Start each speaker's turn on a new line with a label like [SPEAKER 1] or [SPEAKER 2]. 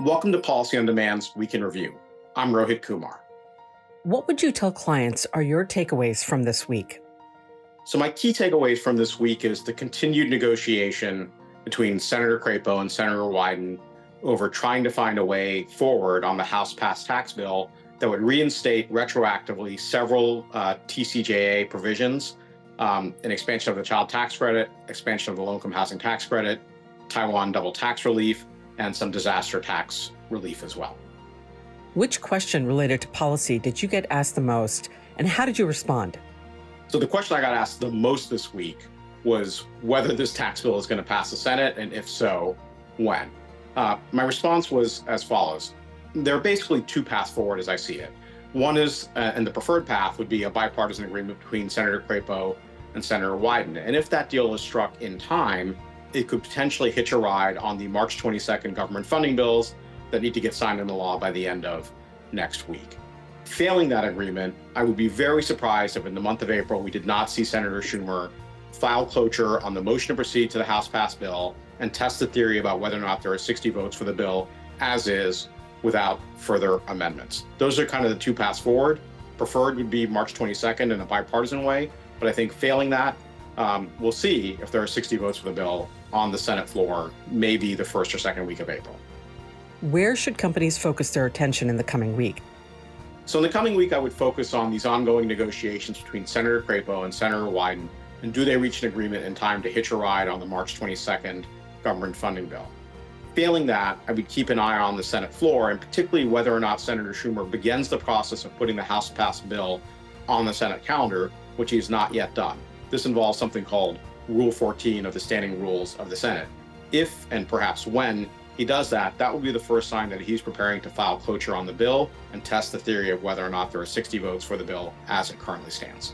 [SPEAKER 1] Welcome to Policy on Demand's Week in Review. I'm Rohit Kumar.
[SPEAKER 2] What would you tell clients are your takeaways from this week?
[SPEAKER 1] So my key takeaways from this week is the continued negotiation between Senator Crapo and Senator Wyden over trying to find a way forward on the House-passed tax bill that would reinstate retroactively several TCJA provisions, an expansion of the child tax credit, expansion of the low-income housing tax credit, Taiwan double tax relief, and some disaster tax relief as well.
[SPEAKER 2] Which question related to policy did you get asked the most, and how did you respond?
[SPEAKER 1] So the question I got asked the most this week was whether this tax bill is going to pass the Senate, and if so, when. My response was as follows. There are basically two paths forward as I see it. One is, and the preferred path would be a bipartisan agreement between Senator Crapo and Senator Wyden. And if that deal is struck in time, it could potentially hitch a ride on the March 22nd government funding bills that need to get signed into law by the end of next week. Failing that agreement, I would be very surprised if in the month of April we did not see Senator Schumer file cloture on the motion to proceed to the House-passed bill and test the theory about whether or not there are 60 votes for the bill as is without further amendments. Those are kind of the two paths forward. Preferred would be March 22nd in a bipartisan way, but I think failing that, we'll see if there are 60 votes for the bill on the Senate floor, maybe the first or second week of April.
[SPEAKER 2] Where should companies focus their attention in the coming week?
[SPEAKER 1] So in the coming week, I would focus on these ongoing negotiations between Senator Crapo and Senator Wyden, and do they reach an agreement in time to hitch a ride on the March 22nd government funding bill? Failing that, I would keep an eye on the Senate floor, and particularly whether or not Senator Schumer begins the process of putting the House-passed bill on the Senate calendar, which he has not yet done. This involves something called Rule 14 of the Standing Rules of the Senate. If, and perhaps when, he does that, that will be the first sign that he's preparing to file cloture on the bill and test the theory of whether or not there are 60 votes for the bill as it currently stands.